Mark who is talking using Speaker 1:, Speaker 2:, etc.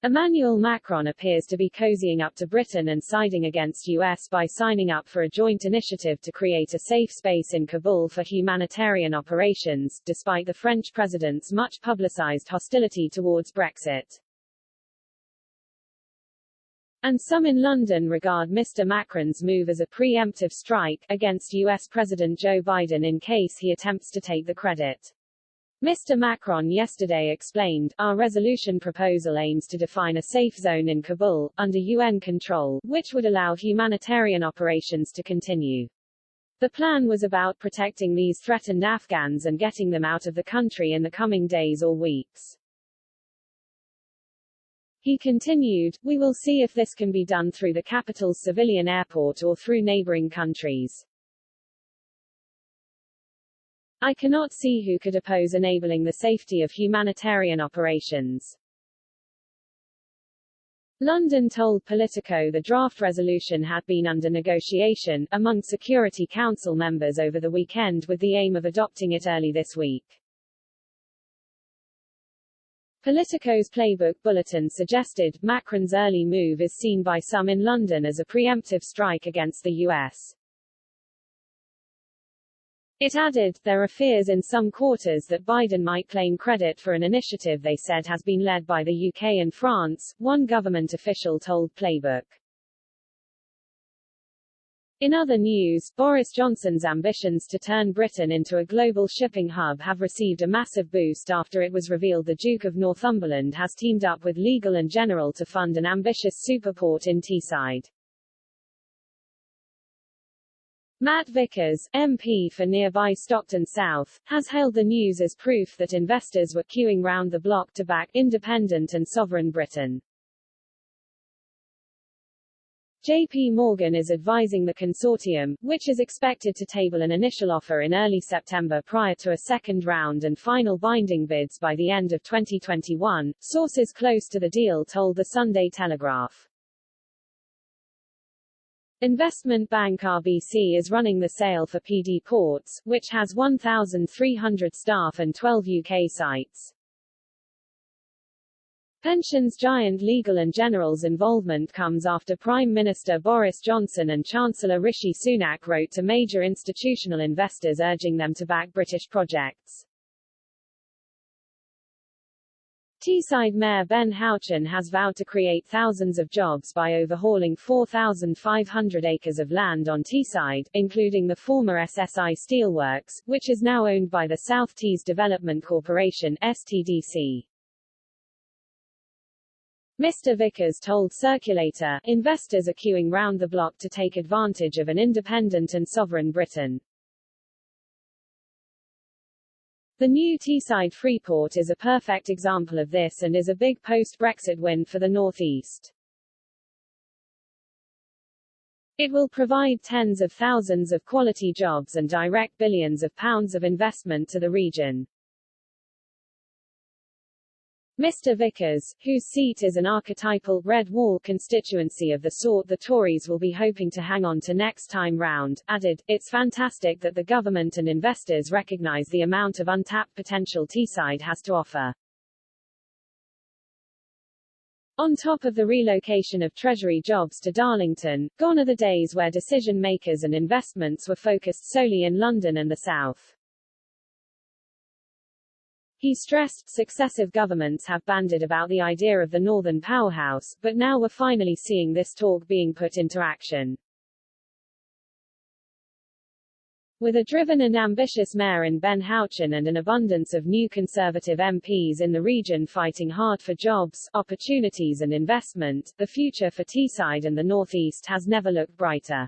Speaker 1: Emmanuel Macron appears to be cozying up to Britain and siding against US by signing up for a joint initiative to create a safe space in Kabul for humanitarian operations, despite the French president's much publicized hostility towards Brexit. And some in London regard Mr. Macron's move as a preemptive strike against US President Joe Biden in case he attempts to take the credit. Mr. Macron yesterday explained, "Our resolution proposal aims to define a safe zone in Kabul, under UN control, which would allow humanitarian operations to continue. The plan was about protecting these threatened Afghans and getting them out of the country in the coming days or weeks." He continued, "We will see if this can be done through the capital's civilian airport or through neighboring countries. I cannot see who could oppose enabling the safety of humanitarian operations." London told Politico the draft resolution had been under negotiation among Security Council members over the weekend with the aim of adopting it early this week. Politico's Playbook bulletin suggested, Macron's early move is seen by some in London as a preemptive strike against the US. It added, "There are fears in some quarters that Biden might claim credit for an initiative they said has been led by the UK and France," one government official told Playbook. In other news, Boris Johnson's ambitions to turn Britain into a global shipping hub have received a massive boost after it was revealed the Duke of Northumberland has teamed up with Legal & General to fund an ambitious superport in Teesside. Matt Vickers, MP for nearby Stockton South, has hailed the news as proof that investors were queuing round the block to back independent and sovereign Britain. JP Morgan is advising the consortium, which is expected to table an initial offer in early September prior to a second round and final binding bids by the end of 2021, sources close to the deal told the Sunday Telegraph. Investment bank RBC is running the sale for PD Ports, which has 1,300 staff and 12 UK sites. Pensions giant Legal & General's involvement comes after Prime Minister Boris Johnson and Chancellor Rishi Sunak wrote to major institutional investors urging them to back British projects. Teesside Mayor Ben Houchen has vowed to create thousands of jobs by overhauling 4,500 acres of land on Teesside, including the former SSI Steelworks, which is now owned by the South Tees Development Corporation (STDC). Mr. Vickers told Circulator, "Investors are queuing round the block to take advantage of an independent and sovereign Britain." The new Teesside Freeport is a perfect example of this and is a big post-Brexit win for the North East. It will provide tens of thousands of quality jobs and direct billions of pounds of investment to the region. Mr. Vickers, whose seat is an archetypal red wall constituency of the sort the Tories will be hoping to hang on to next time round, added, "It's fantastic that the government and investors recognise the amount of untapped potential Teesside has to offer." On top of the relocation of Treasury jobs to Darlington, gone are the days where decision makers and investments were focused solely in London and the South. He stressed, successive governments have bandied about the idea of the Northern Powerhouse, but now we're finally seeing this talk being put into action. With a driven and ambitious mayor in Ben Houchen and an abundance of new Conservative MPs in the region fighting hard for jobs, opportunities and investment, the future for Teesside and the North East has never looked brighter.